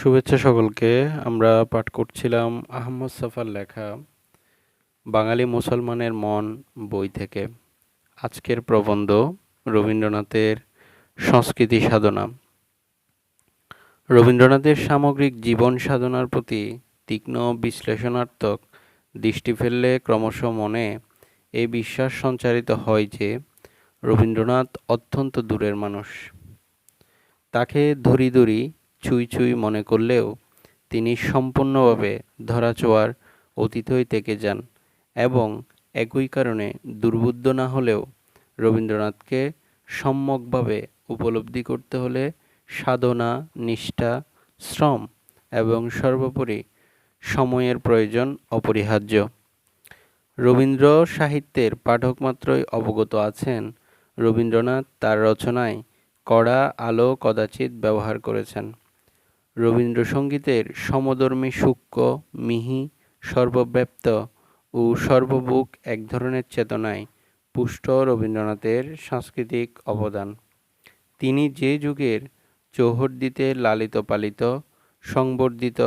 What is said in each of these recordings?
শুভেচ্ছা সকলকে। আমরা পাঠ করছিলাম আহমদ ছফার লেখা বাঙালি মুসলমানের মন বই থেকে। আজকের প্রবন্ধ রবীন্দ্রনাথের সংস্কৃতি সাধনা। রবীন্দ্রনাথের সামগ্রিক জীবন সাধনার প্রতি তীক্ষ্ণ বিশ্লেষণাত্মক দৃষ্টি ফেললে ক্রমশ মনে এই বিশ্বাস সঞ্চারিত হয় যে রবীন্দ্রনাথ অত্যন্ত দূরের মানুষ। তাকে ধরি ছুঁই ছুঁই মনে করলেও তিনি সম্পূর্ণভাবে ধরাছোঁয়ার অতীতই থেকে যান এবং একই কারণে দুর্বোধ্য না হলেও রবীন্দ্রনাথকে সম্যকভাবে উপলব্ধি করতে হলে সাধনা, নিষ্ঠা, শ্রম এবং সর্বোপরি সময়ের প্রয়োজন অপরিহার্য। রবীন্দ্র সাহিত্যের পাঠক মাত্রই অবগত আছেন রবীন্দ্রনাথ তার রচনায় কড়া আলো কদাচিৎ ব্যবহার করেছেন। রবীন্দ্রসঙ্গীতের সমধর্মী সূক্ষ্ম, মিহি, সর্বব্যাপ্ত ও সর্বভুক এক ধরনের চেতনায় পুষ্ট রবীন্দ্রনাথের সাংস্কৃতিক অবদান। তিনি যে যুগের চৌহদ্দিতে লালিত পালিত, সংবর্ধিত,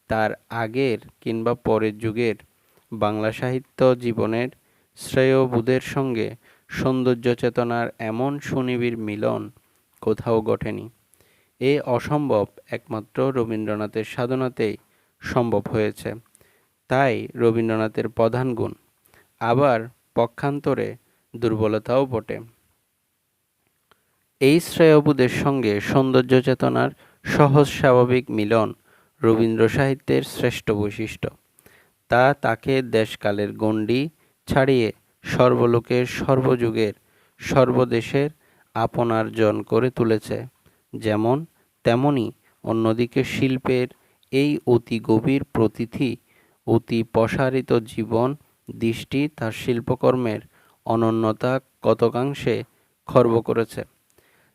তার আগের কিংবা পরের যুগের বাংলা সাহিত্য জীবনের শ্রেয়বোধের সঙ্গে সৌন্দর্য চেতনার এমন সুনিবিড় মিলন কোথাও ঘটেনি। এ অসম্ভব একমাত্র রবীন্দ্রনাথের সাধনাতেই সম্ভব হয়েছে। তাই রবীন্দ্রনাথের প্রধান গুণ, আবার পক্ষান্তরে দুর্বলতাও বটে। এই শ্রেয়বোধের সঙ্গে সৌন্দর্য চেতনার সহজ স্বাভাবিক মিলন রবীন্দ্র সাহিত্যের শ্রেষ্ঠ বৈশিষ্ট্য। তা তাকে দেশকালের গণ্ডি ছাড়িয়ে সর্বলোকের, সর্বযুগের, সর্বদেশের আপনার্জন করে তুলেছে। যেমন তেমনি অন্যদিকে শিল্পের এই অতি গভীর প্রতীতি, অতি প্রসারিত জীবন দৃষ্টি তার শিল্পকর্মের অনন্যতা কতকাংশে খর্ব করেছে।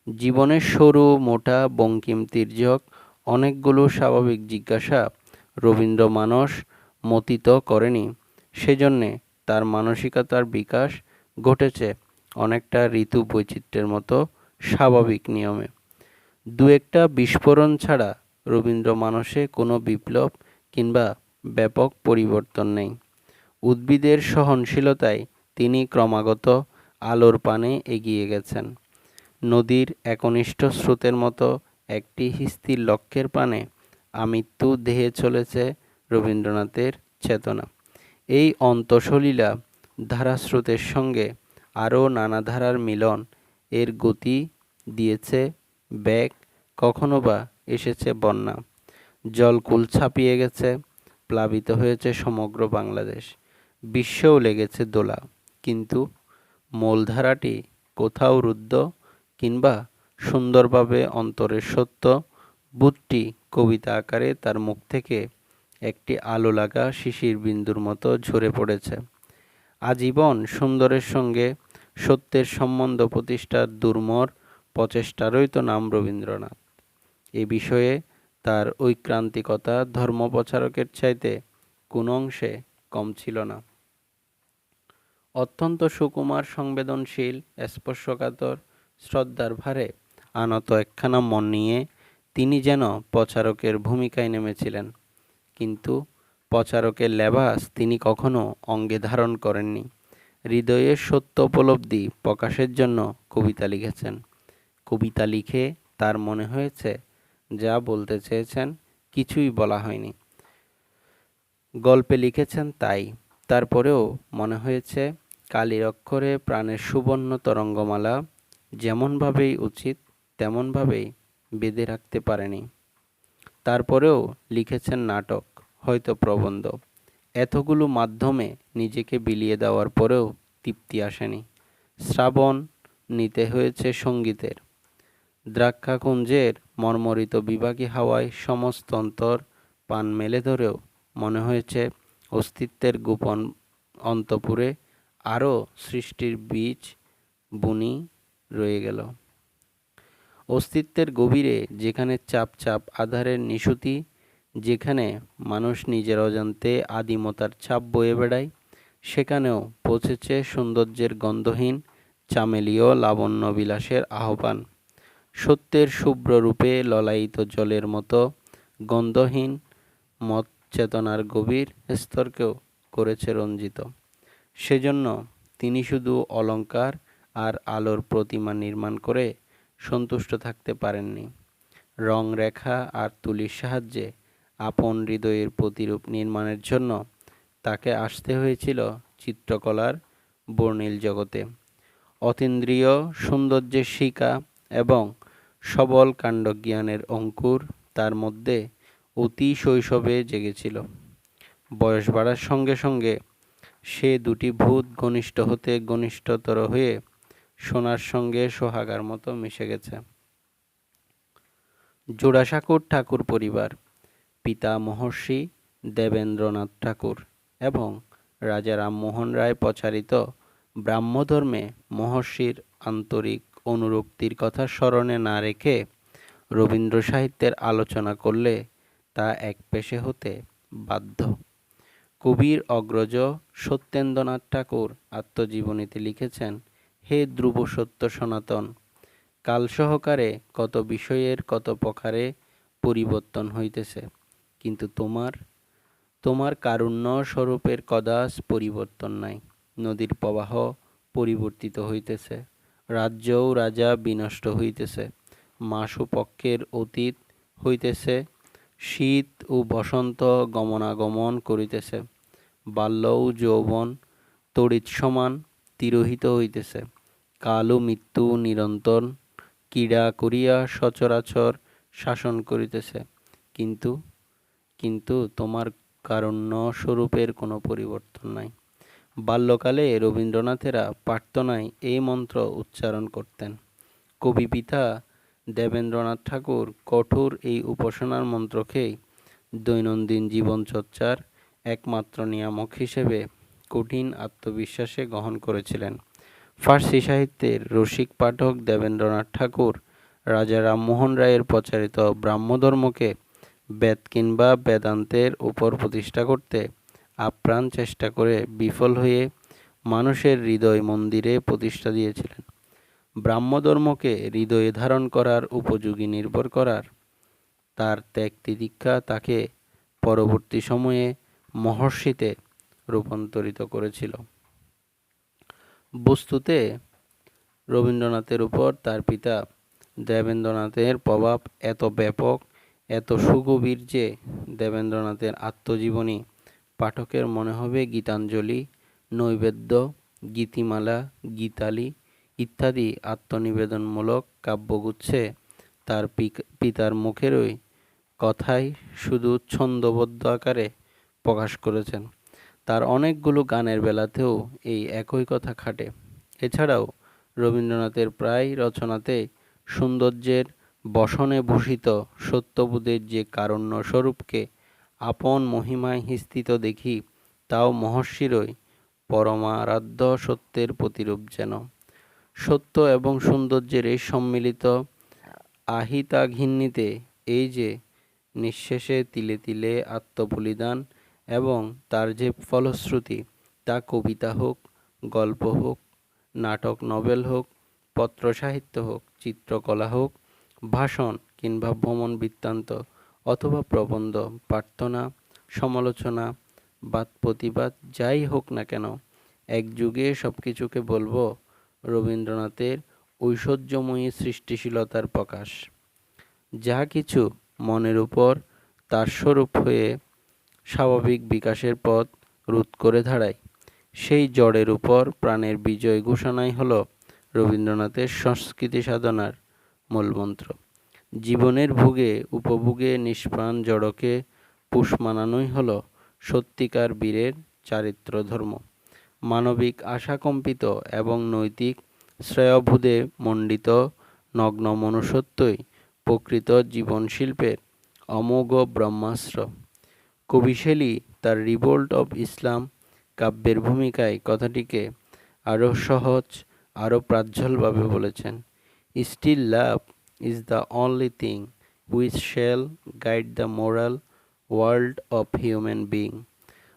জীবনের সরু মোটা বঙ্কিম তির্যক অনেকগুলো স্বাভাবিক জিজ্ঞাসা রবীন্দ্র মানস মথিত করেনি। সেজন্যে তার মানসিকতার বিকাশ ঘটেছে অনেকটা ঋতু বৈচিত্র্যের মতো স্বাভাবিক নিয়মে। দু একটা বিস্ফোরণ ছাড়া রবীন্দ্র মানসে কোনো বিপ্লব কিংবা ব্যাপক পরিবর্তন নেই। উদ্ভিদের সহনশীলতায় তিনি ক্রমাগত আলোর পানে এগিয়ে গেছেন। নদীর একনিষ্ঠ স্রোতের মতো একটি স্থির লক্ষ্যের পানে আমৃত্যু দেহে চলেছে রবীন্দ্রনাথের চেতনা। এই অন্তঃসলীলা ধারাস্রোতের সঙ্গে আরও নানা ধারার মিলন এর গতি দিয়েছে বেগ, কখনো বা এসেছে বন্যা। জলকুল ছাপিয়ে গেছে, প্লাবিত হয়েছে সমগ্র বাংলাদেশ, বিশ্বেও লেগেছে দোলা। কিন্তু মূলধারাটি কোথাও রুদ্ধ কিংবা সুন্দরভাবে অন্তরের সত্য বোধটি কবিতা আকারে তার মুখ থেকে একটি আলো লাগা শিশির বিন্দুর মতো ঝরে পড়েছে। আজীবন সুন্দরের সঙ্গে সত্যের সম্বন্ধ প্রতিষ্ঠার দুর্মর প্রচেষ্টারই তো নাম রবীন্দ্রনাথ। এ বিষয়ে তার ঐক্রান্তিকতা ধর্মপ্রচারকের চাইতে কোন অংশে কম ছিল না। অত্যন্ত সুকুমার, সংবেদনশীল, স্পর্শকাতর, শ্রদ্ধার ভারে আনত একখানা মন নিয়ে তিনি যেন প্রচারকের ভূমিকায় নেমেছিলেন। কিন্তু প্রচারকের লেবাস তিনি কখনো অঙ্গে ধারণ করেননি। হৃদয়ের সত্য উপলব্ধি প্রকাশের জন্য কবিতা লিখেছেন। কবিতা লিখে তার মনে হয়েছে যা বলতে চেয়েছেন কিছুই বলা হয়নি। গল্পে লিখেছেন তাই, তারপরেও মনে হয়েছে কালির অক্ষরে প্রাণের সুবর্ণ তরঙ্গমালা যেমনভাবেই উচিত তেমনভাবেই বেঁধে রাখতে পারেনি। তারপরেও লিখেছেন নাটক, হয়তো প্রবন্ধ। এতগুলো মাধ্যমে নিজেকে বিলিয়ে দেওয়ার পরেও তৃপ্তি আসেনি। শ্রাবণ নিতে হয়েছে সঙ্গীতের। দ্রাক্ষাকুঞ্জের মর্মরিত বিভাগী হাওয়ায় সমস্ত অন্তর পান মেলে ধরেও মনে হয়েছে অস্তিত্বের গোপন অন্তপুরে আরও সৃষ্টির বীজ বুনি রয়ে গেল। অস্তিত্বের গভীরে যেখানে চাপ চাপ আধারের নিশুতি, যেখানে মানুষ নিজের অজান্তে আদিমতার ছাপ বয়ে বেড়ায়, সেখানেও পৌঁছেছে সৌন্দর্যের গন্ধহীন চামেলীয় লাবণ্য বিলাসের আহ্বান। সত্যের শুভ্র রূপে ললায়িত জলের মতো গন্ধহীন মত চেতনার গভীর স্তরকেও করেছে রঞ্জিত। সেজন্য তিনি শুধু অলঙ্কার আর আলোর প্রতিমা নির্মাণ করে সন্তুষ্ট থাকতে পারেননি। রং, রেখা আর তুলির সাহায্যে আপন হৃদয়ের প্রতিরূপ নির্মাণের জন্য তাকে আসতে হয়েছিল চিত্রকলার বর্ণিল জগতে। অতীন্দ্রিয় সৌন্দর্যের শিকা এবং সবল কাণ্ডজ্ঞানের অঙ্কুর তার মধ্যে অতি শৈশবে জেগেছিল। বয়স বাড়ার সঙ্গে সঙ্গে সে দুটি ভূত ঘনিষ্ঠ হতে ঘনিষ্ঠতর হয়ে সোনার সঙ্গে সোহাগার মতো মিশে গেছে। জোড়াসাঁকোর ঠাকুর পরিবার, পিতা মহর্ষি দেবেন্দ্রনাথ ঠাকুর এবং রাজা রামমোহন রায় প্রচারিত ব্রাহ্মধর্মে মহর্ষির আন্তরিক অনুরক্তির কথা স্মরণে না রেখে রবীন্দ্র সাহিত্যের আলোচনা করলে তা একপেশে হতে বাধ্য। কবির অগ্রজ সত্যেন্দ্রনাথ ঠাকুর আত্মজীবনীতে লিখেছেন, হে ধ্রুব সত্য সনাতন, কাল সহকারে কত বিষয়ের কত প্রকারে পরিবর্তন হইতেছে, কিন্তু তোমার কারুণ্য স্বরূপের কদাচ পরিবর্তন নাই। নদীর প্রবাহ পরিবর্তিত হইতেছে, রাজ্যও রাজা বিনষ্ট হইতেছে, মাস ও পক্ষের অতীত হইতেছে, শীত ও বসন্ত গমনাগমন করিতেছে, বাল্য ও যৌবন তড়িৎ সমান তিরোহিত হইতেছে, কাল ও মৃত্যু নিরন্তর ক্রীড়া করিয়া সচরাচর শাসন করিতেছে, কিন্তু কিন্তু তোমার কারুণ্য স্বরূপের কোনো পরিবর্তন নাই। বাল্যকালে রবীন্দ্রনাথেরা প্রার্থনায় এই মন্ত্র উচ্চারণ করতেন। কবি পিতা দেবেন্দ্রনাথ ঠাকুর কঠোর এই উপাসনার মন্ত্রকেই দৈনন্দিন জীবনচর্চার একমাত্র নিয়ামক হিসেবে কঠিন আত্মবিশ্বাসে গ্রহণ করেছিলেন। ফার্সি সাহিত্যের রসিক পাঠক দেবেন্দ্রনাথ ঠাকুর রাজা রামমোহন রায়ের প্রচারিত ব্রাহ্মধর্মকে বেদ কিংবা বেদান্তের উপর প্রতিষ্ঠা করতে আপ্রাণ চেষ্টা করে বিফল হয়ে মানুষের হৃদয় মন্দিরে প্রতিষ্ঠা দিয়েছিলেন। ব্রাহ্মধর্মকে হৃদয়ে ধারণ করার উপযোগী নির্ভর করার তার ত্যাগ তিতিক্ষা তাকে পরবর্তী সময়ে মহর্ষিতে রূপান্তরিত করেছিল। বস্তুতে রবীন্দ্রনাথের উপর তার পিতা দেবেন্দ্রনাথের প্রভাব এত ব্যাপক, এত সুগভীর যে দেবেন্দ্রনাথের আত্মজীবনী পাঠকের মনে হবে গীতাঞ্জলি, নৈবেদ্য, গীতিমালা, গীতালি ইত্যাদি আত্মনিবেদনমূলক কাব্যগুচ্ছে তার পিতার মুখেরই কথাই শুধু ছন্দবদ্ধ আকারে প্রকাশ করেছেন। তার অনেকগুলো গানের বেলাতেও এই একই কথা খাটে। এছাড়াও রবীন্দ্রনাথের প্রায় রচনাতে সৌন্দর্যের বসনে ভূষিত সত্যবোধের যে কারুণ্য স্বরূপকে আপন মহিমায় স্থিত দেখি, তাও মহর্ষিরই পরমারাধ্য সত্যের প্রতিরূপ যেন। সত্য এবং সৌন্দর্যের এই সম্মিলিত আহিতাঘিন্নিতে এই যে নিঃশেষে তিলে তিলে আত্মবলিদান এবং তার যে ফলশ্রুতি, তা কবিতা হোক, গল্প হোক, নাটক নভেল হোক, পত্র সাহিত্য হোক, চিত্রকলা হোক, ভাষণ কিংবা ভ্রমণ বৃত্তান্ত অথবা প্রবন্ধ, প্রার্থনা, সমালোচনা, বাদ প্রতিবাদ যাই হোক না কেন, একযুগে সব কিছুকে বলবো রবীন্দ্রনাথের ঐশ্বর্যময়ী সৃষ্টিশীলতার প্রকাশ। যা কিছু মনের উপর তার স্বরূপ হয়ে স্বাভাবিক বিকাশের পথ রোধ করে দাঁড়ায়, সেই জড়ের উপর প্রাণের বিজয় ঘোষণাই হল রবীন্দ্রনাথের সংস্কৃতি সাধনার মূলমন্ত্র। জীবনের ভোগে উপভোগে নিষ্প্রাণ জড়কে পুষ মানানোই হল সত্যিকার বীরের চারিত্র ধর্ম। মানবিক আশাকম্পিত এবং নৈতিক শ্রেয়বোধে মণ্ডিত নগ্ন মনুষ্যত্বই প্রকৃত জীবনশিল্পের অমোঘ ব্রহ্মাস্ত্র। কবি শেলী তার রিভোল্ট অব ইসলাম কাব্যের ভূমিকায় কথাটিকে আরও সহজ, আরও প্রাঞ্জলভাবে বলেছেন। Still love is the only thing which shall guide the moral world of human being.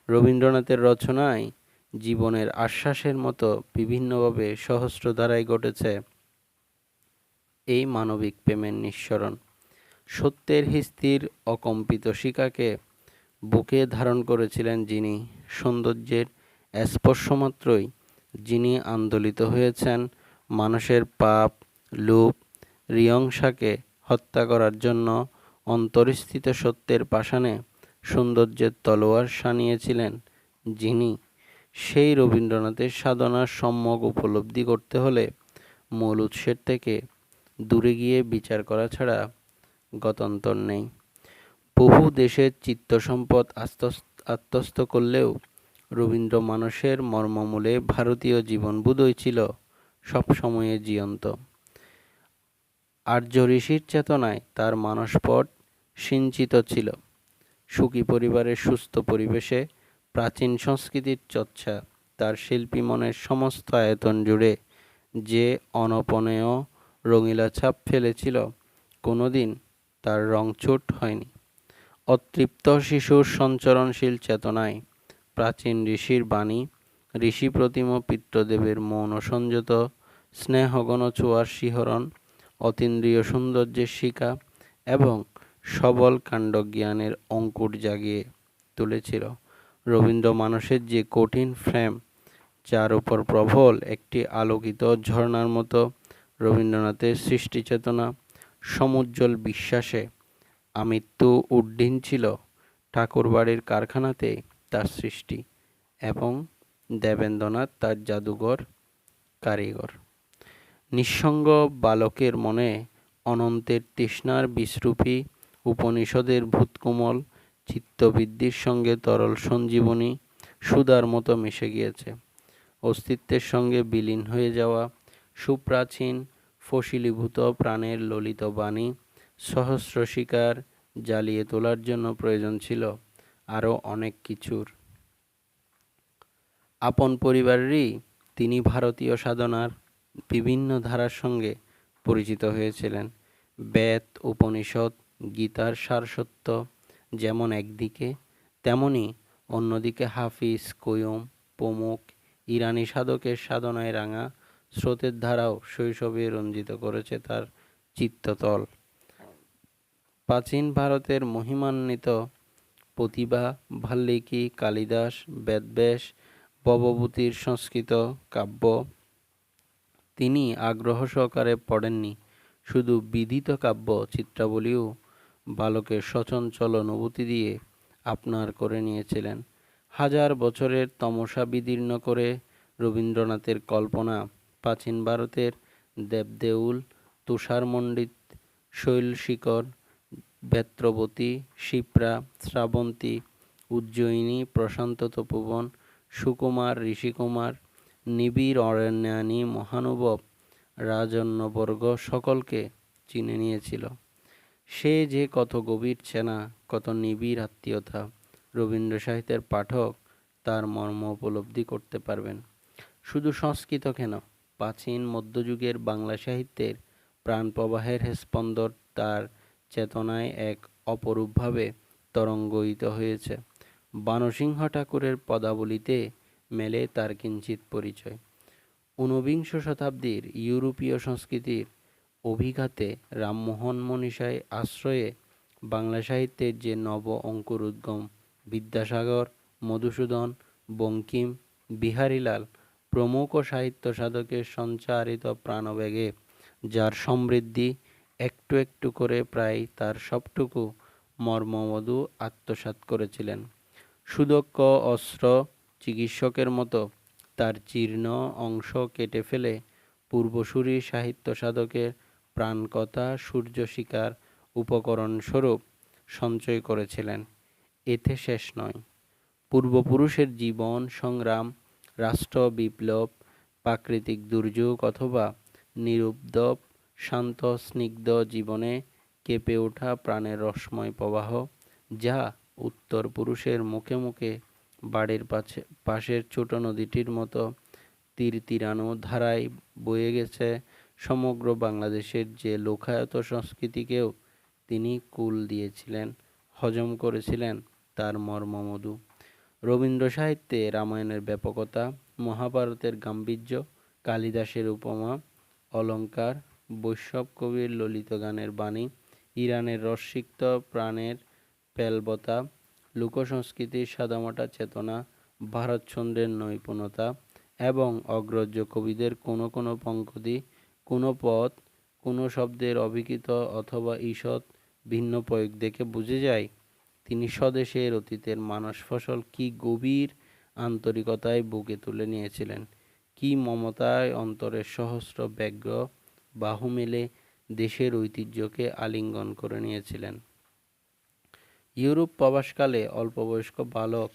রবীন্দ্রনাথের রচনায় জীবনের আশ্বাসের মতো বিভিন্নভাবে সহস্র ধারায় ঘটেছে এই মানবিক প্রেমের নিঃসরণ। সত্যের হিস্তির অকম্পিত শিখাকে বুকে ধারণ করেছিলেন যিনি, সৌন্দর্যের স্পর্শমাত্রই যিনি আন্দোলিত হয়েছেন মানুষের পাপ, লোভ, হৃংসাকে হত্যা করার জন্য, অন্তরস্থিত সত্যের পাষাণে সৌন্দর্যের তলোয়ার শানিয়েছিলেন যিনি, সেই রবীন্দ্রনাথের সাধনার সম্যক উপলব্ধি করতে হলে মূল উৎসের থেকে দূরে গিয়ে বিচার করা ছাড়া গত্যন্তর নেই। বহু দেশের চিত্তসম্পদ আত্মস্থ করলেও রবীন্দ্র মানসের মর্মমূলে ভারতীয় জীবনবোধই ছিল সবসময়ে জীয়ন্ত। আর্য ঋষির চেতনায় তার মানসপট সিঞ্চিত ছিল। সুখী পরিবারের সুস্থ পরিবেশে প্রাচীন সংস্কৃতির চর্চা তার শিল্পী মনের সমস্ত আয়তন জুড়ে যে অনপনেয় রঙিলা ছাপ ফেলেছিল, কোনোদিন তার রংচোট হয়নি। অতৃপ্ত শিশুর সঞ্চরণশীল চেতনায় প্রাচীন ঋষির বাণী, ঋষি প্রতিম পিতৃদেবের মৌন সংযত স্নেহঘন ছোঁয়ার শিহরণ, অতীন্দ্রিয় সৌন্দর্যের শিখা এবং সবল কাণ্ডজ্ঞানের অঙ্কুর জাগিয়ে তুলেছিল। রবীন্দ্র মানসের যে কঠিন ফ্রেম, যার উপর প্রবল একটি আলোকিত ঝর্ণার মতো রবীন্দ্রনাথের সৃষ্টিচেতনা সমুজ্জ্বল বিশ্বাসে আমৃত্যু উড্ডীন ছিল। ঠাকুরবাড়ির কারখানাতে তার সৃষ্টি এবং দেবেন্দ্রনাথ তার জাদুঘর কারিগর। নিঃসঙ্গ বালকের মনে অনন্তের তৃষ্ণার বিশ্রূপী উপনিষদের ভূতকোমল চিত্তবৃদ্ধির সঙ্গে তরল সঞ্জীবনী সুধার মতো মিশে গিয়েছে। অস্তিত্বের সঙ্গে বিলীন হয়ে যাওয়া সুপ্রাচীন ফসিলীভূত প্রাণের ললিত বাণী সহস্র শিকার জ্বালিয়ে তোলার জন্য প্রয়োজন ছিল আরও অনেক কিছুর। আপন পরিবারেরই তিনি ভারতীয় সাধনার বিভিন্ন ধারার সঙ্গে পরিচিত হয়েছিলেন। বেদ, উপনিষদ, গীতার সারসত্য যেমন একদিকে, তেমনি অন্যদিকে হাফিজ, কয়ুম প্রমুখ ইরানি সাধকের সাধনায় রাঙা স্রোতের ধারাও শৈশবে রঞ্জিত করেছে তার চিত্ততল। প্রাচীন ভারতের মহিমান্বিত প্রতিভা বাল্মীকি, কালিদাস, বেদব্যাস, ভবভূতির সংস্কৃত কাব্য তিনি আগ্রহ সহকারে পড়েননি, শুধু বিদিত কাব্য চিত্রাবলীও বালকের সচঞ্চল অনুভূতি দিয়ে আপনার করে নিয়েছিলেন। হাজার বছরের তমসা বিদীর্ণ করে রবীন্দ্রনাথের কল্পনা প্রাচীন ভারতের দেবদেউল, তুষারমণ্ডিত শৈলশিখর, বেত্রবতী, শিপ্রা, শ্রাবন্তী, উজ্জয়িনী, প্রশান্ত তপোবন, সুকুমার, ঋষিকুমার, নিবিড় অরণ্যানী, মহানুভব রাজন্যবর্গ সকলকে চিনে নিয়েছিল। সে যে কত গভীর চেনা, কত নিবিড় আত্মীয়তা, রবীন্দ্র সাহিত্যের পাঠক তার মর্ম উপলব্ধি করতে পারবেন। শুধু সংস্কৃত কেন, প্রাচীন মধ্যযুগের বাংলা সাহিত্যের প্রাণপ্রবাহের স্পন্দন তার চেতনায় এক অপরূপভাবে তরঙ্গায়িত হয়েছে। বাণসিংহ ঠাকুরের পদাবলিতে মেলে তার কিঞ্চিৎ পরিচয়। ঊনবিংশ শতাব্দীর ইউরোপীয় সংস্কৃতির অভিঘাতে রামমোহন মনীষায় আশ্রয়ে বাংলা সাহিত্যের যে নব অঙ্কুরোদ্গম, বিদ্যাসাগর, মধুসূদন, বঙ্কিম, বিহারীলাল প্রমুখ সাহিত্য সাধকের সঞ্চারিত প্রাণবেগে যার সমৃদ্ধি একটু একটু করে প্রায় তার সবটুকু মর্মমধু আত্মসাৎ করেছিলেন। সুদক্ষ অস্ত্র চিকিৎসকের মতো তার জীর্ণ অংশ কেটে ফেলে পূর্বসূরি সাহিত্য সাধকের প্রাণকথা সূর্যশিখার উপকরণস্বরূপ সঞ্চয় করেছিলেন। এতে শেষ নয়। পূর্বপুরুষের জীবন সংগ্রাম, রাষ্ট্র বিপ্লব, প্রাকৃতিক দুর্যোগ অথবা নিরুপদ্রব শান্ত স্নিগ্ধ জীবনে কেঁপে ওঠা প্রাণের রসময় প্রবাহ, যা উত্তর পুরুষের মুখে মুখে বাড়ির পাশের ছোট নদীটির মতো তীর তীরানো ধারায় বয়ে গেছে, সমগ্র বাংলাদেশের যে লোকায়ত সংস্কৃতিকেও তিনি কুল দিয়েছিলেন, হজম করেছিলেন তার মর্মমধু। রবীন্দ্র সাহিত্যে রামায়ণের ব্যাপকতা, মহাভারতের গাম্ভীর্য, কালিদাসের উপমা অলঙ্কার, বৈষ্ণব কবির ললিত গানের বাণী, ইরানের রসিক্ত প্রাণের প্যালবতা, লোকসংস্কৃতির সাদামাটা চেতনা, ভারতচন্দ্রের নৈপুণ্যতা এবং অগ্রজ কবিদের কোনো কোনো পঙ্ক্তি, কোনো পদ, কোনো শব্দের অভিহিত অথবা ঈষৎ ভিন্ন প্রয়োগ দেখে বুঝে যায় তিনি স্বদেশের অতীতের মানস ফসল কি গভীর আন্তরিকতায় বুকে তুলে নিয়েছিলেন, কি মমতায় অন্তরের সহস্র ব্যগ্র বাহু মেলে দেশের ঐতিহ্যকে আলিঙ্গন করে নিয়েছিলেন। ইউরোপ প্রবাসকালে অল্পবয়স্ক বালক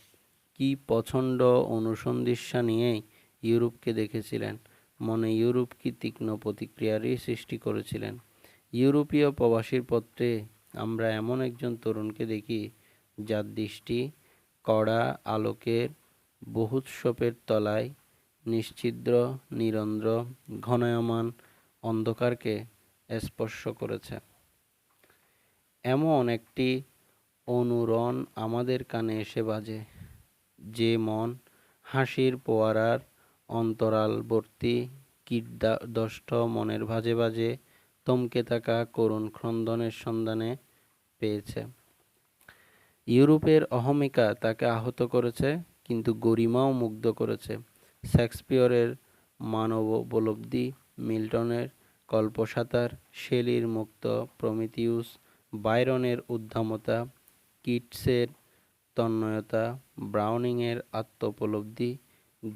কি প্রচণ্ড অনুসন্ধিৎসা নিয়েই ইউরোপকে দেখেছিলেন, মনে ইউরোপ কি তীক্ষ্ণ প্রতিক্রিয়ারই সৃষ্টি করেছিলেন। ইউরোপীয় প্রবাসীর পত্রে আমরা এমন একজন তরুণকে দেখি যার দৃষ্টি কড়া আলোকের বহ্নুৎসবের তলায় নিশ্ছিদ্র নিরন্ধ্র ঘনায়মান অন্ধকারকে স্পর্শ করেছে। এমন একটি অনুরণ আমাদের কানে এসে বাজে, যে মন হাসির ফোয়ারার অন্তরালবর্তী কীটদষ্ট মনের ভাজে ভাজে থমকে থাকা করুণ ক্রন্দনের সন্ধানে পেয়েছে। ইউরোপের অহমিকা তাকে আহত করেছে, কিন্তু গরিমাও মুগ্ধ করেছে। শেক্সপিয়রের মানবোপলব্ধি, মিল্টনের কল্পসাতার, শেলির মুক্ত প্রমিথিউস, বাইরনের উদ্দামতা, কিটসের তন্ময়তা, ব্রাউনিংয়ের আত্মোপলব্ধি,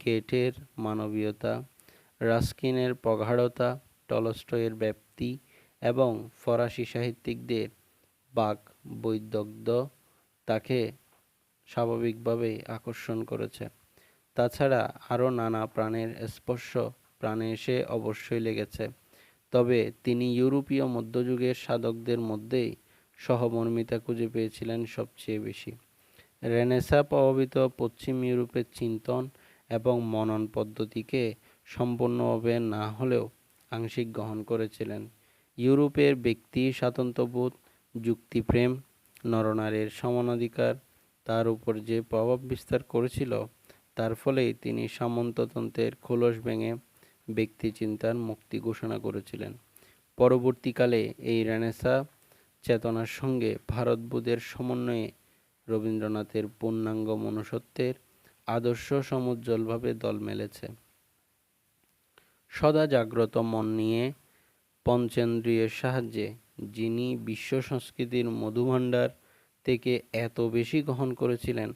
গেটের মানবীয়তা, রাস্কিনের প্রগাঢ়তা, টলস্টয়ের ব্যাপ্তি এবং ফরাসি সাহিত্যিকদের বাক্-বৈদগ্ধ্য তাকে স্বাভাবিকভাবেই আকর্ষণ করেছে। তাছাড়া আরও নানা প্রাণের স্পর্শ প্রাণে এসে অবশ্যই লেগেছে। তবে তিনি ইউরোপীয় মধ্যযুগের সাধকদের মধ্যেই সহমর্মিতা খুঁজে পেয়েছিলেন সবচেয়ে বেশি। রেনেসাঁ প্রভাবিত পশ্চিম ইউরোপের চিন্তন এবং মনন পদ্ধতিকে সম্পূর্ণভাবে না হলেও আংশিক গ্রহণ করেছিলেন। ইউরোপের ব্যক্তি স্বাতন্ত্র্যবোধ, যুক্তিপ্রেম, নরনারীর সমানাধিকার তার উপর যে প্রভাব বিস্তার করেছিল, তার ফলেই তিনি সামন্ততন্ত্রের খোলস ভেঙে ব্যক্তিচিন্তার মুক্তি ঘোষণা করেছিলেন। পরবর্তীকালে এই রেনেসাঁ চেতনার সঙ্গে ভারতবোধের সমন্বয়ে রবীন্দ্রনাথের পূর্ণাঙ্গ মনুষ্যত্বের আদর্শ সমুজ্জ্বলভাবে দল মেলেছে। সদা জাগ্রত মন নিয়ে পঞ্চেন্দ্রিয়ের সাহায্যে যিনি বিশ্ব সংস্কৃতির মধুভাণ্ডার থেকে এত বেশি গ্রহণ করেছিলেন,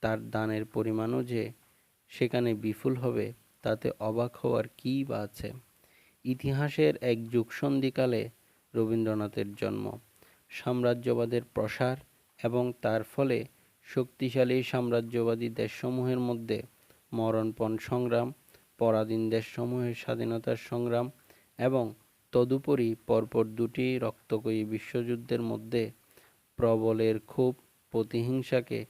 তার দানের পরিমাণও যে সেখানে বিপুল হবে তাতে অবাক হওয়ার কী বা আছে। ইতিহাসের এক যুগসন্ধিকালে রবীন্দ্রনাথের জন্ম, সাম্রাজ্যবাদের প্রসার এবং তার ফলে শক্তিশালী সাম্রাজ্যবাদী দেশসমূহের মধ্যে মরণপণ সংগ্রাম, পরাধীন দেশসমূহের স্বাধীনতার সংগ্রাম এবং তদুপরি পরপর দুটি রক্তক্ষয়ী বিশ্বযুদ্ধের মধ্যে প্রবলের ক্ষোভ প্রতিহিংসাকে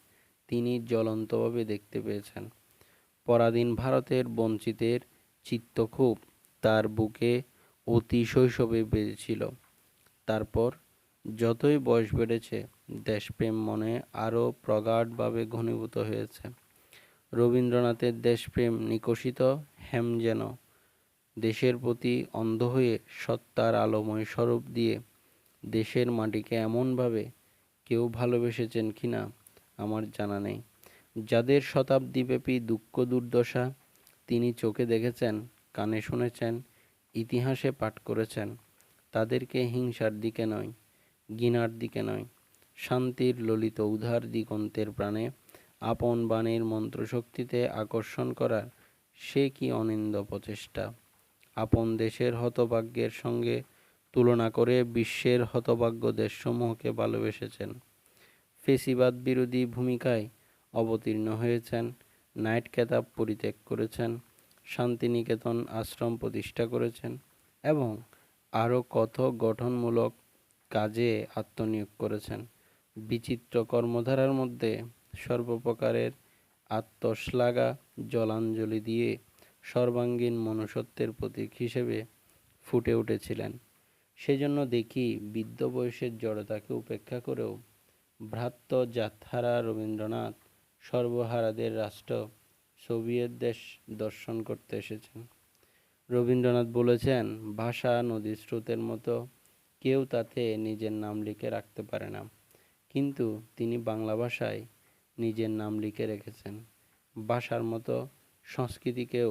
তিনি জ্বলন্তভাবে দেখতে পেয়েছেন। পরাধীন ভারতের বঞ্চিতের চিত্তক্ষোভ তার বুকে অতি শৈশবে বেজেছিল। তারপর যতই বয়স বেড়েছে, দেশপ্রেম মনে আরও প্রগাঢ়ভাবে ঘনীভূত হয়েছে। রবীন্দ্রনাথের দেশপ্রেম নিকষিত হেম যেন দেশের প্রতি অন্ধ হয়ে সত্তার আলোময় স্বরূপ দিয়ে দেশের মাটিকে এমনভাবে কেউ ভালোবেসেছেন কিনা আমার জানা নেই। যাদের শতাব্দীব্যাপী দুঃখ দুর্দশা তিনি চোখে দেখেছেন, কানে শুনেছেন, ইতিহাসে পাঠ করেছেন, তাদেরকে হিংসার দিকে নয়, ঘৃণার দিকে নয়, শান্তির ললিত উদার দিগন্তের প্রাণে আপন বাণীর মন্ত্রশক্তিতে আকর্ষণ করার সে কি অনিন্দ প্রচেষ্টা। আপন দেশের হতভাগ্যের সঙ্গে তুলনা করে বিশ্বের হতভাগ্য দেশসমূহকে ভালোবেসেছেন। ফেসিবাদ বিরোধী ভূমিকায় অবতীর্ণ হয়েছেন, নাইট খেতাব পরিত্যাগ করেছেন, শান্তিনিকেতন আশ্রম প্রতিষ্ঠা করেছেন এবং আরও কত গঠনমূলক কাজে আত্মনিয়োগ করেছেন। বিচিত্র কর্মধারার মধ্যে সর্বপ্রকারের আত্মশ্লাঘা জলাঞ্জলি দিয়ে সর্বাঙ্গীন মনুষ্যত্বের প্রতীক হিসেবে ফুটে উঠেছিলেন। সেজন্য দেখি বৃদ্ধ বয়সের জড়তাকে উপেক্ষা করেও ভ্রাত্য জাতহারা রবীন্দ্রনাথ সর্বহারাদের রাষ্ট্র সোভিয়েত দেশ দর্শন করতে এসেছেন। রবীন্দ্রনাথ বলেছেন, ভাষা নদীর স্রোতের মতো, কেউ তাতে নিজের নাম লিখে রাখতে পারে না, কিন্তু তিনি বাংলা ভাষায় নিজের নাম লিখে রেখেছেন। ভাষার মতো সংস্কৃতিকেও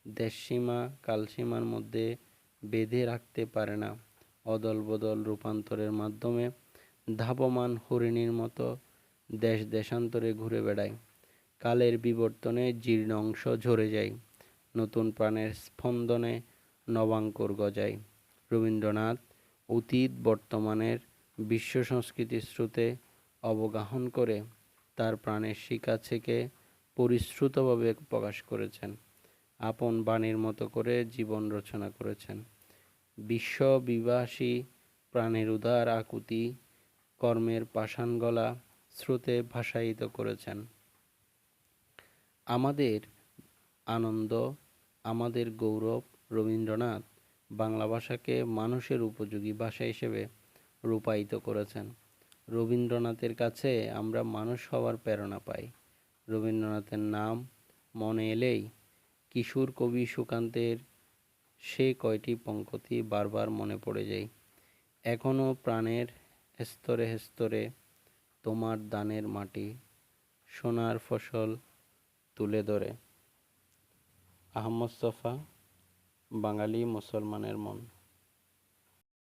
দেশসীমা কালসীমার মধ্যে বেঁধে রাখতে পারে না। অদল বদল রূপান্তরের মাধ্যমে ধাবমান হরিণীর মতো দেশ দেশান্তরে ঘুরে বেড়ায়। কালের বিবর্তনে জীর্ণ অংশ ঝরে যায়, নতুন প্রাণের স্পন্দনে নবাঙ্কুর গজায়। রবীন্দ্রনাথ অতীত বর্তমানের বিশ্ব সংস্কৃতির স্রোতে অবগাহন করে তার প্রাণের শিকা থেকে পরিশ্রুতভাবে প্রকাশ করেছেন। আপন বাণীর মতো করে জীবন রচনা করেছেন। বিশ্ববিভাসী প্রাণের উদার আকুতি কর্মের পাষাণ গলা স্রোতে ভাষায়িত করেছেন। আমাদের আনন্দ, আমাদের গৌরব, রবীন্দ্রনাথ বাংলা ভাষাকে মানুষের উপযোগী ভাষা হিসেবে রূপায়িত করেছেন। রবীন্দ্রনাথের কাছে আমরা মানুষ হওয়ার প্রেরণা পাই। রবীন্দ্রনাথের নাম মনে এলেই কিশোর কবি সুকান্তের সে কয়টি পংক্তি বারবার মনে পড়ে যায়। এখনো প্রাণের স্তরে স্তরে তোমার দানের মাটি সোনার ফসল তুলে ধরে। আহমদ ছফা, বাঙালি মুসলমানের মন।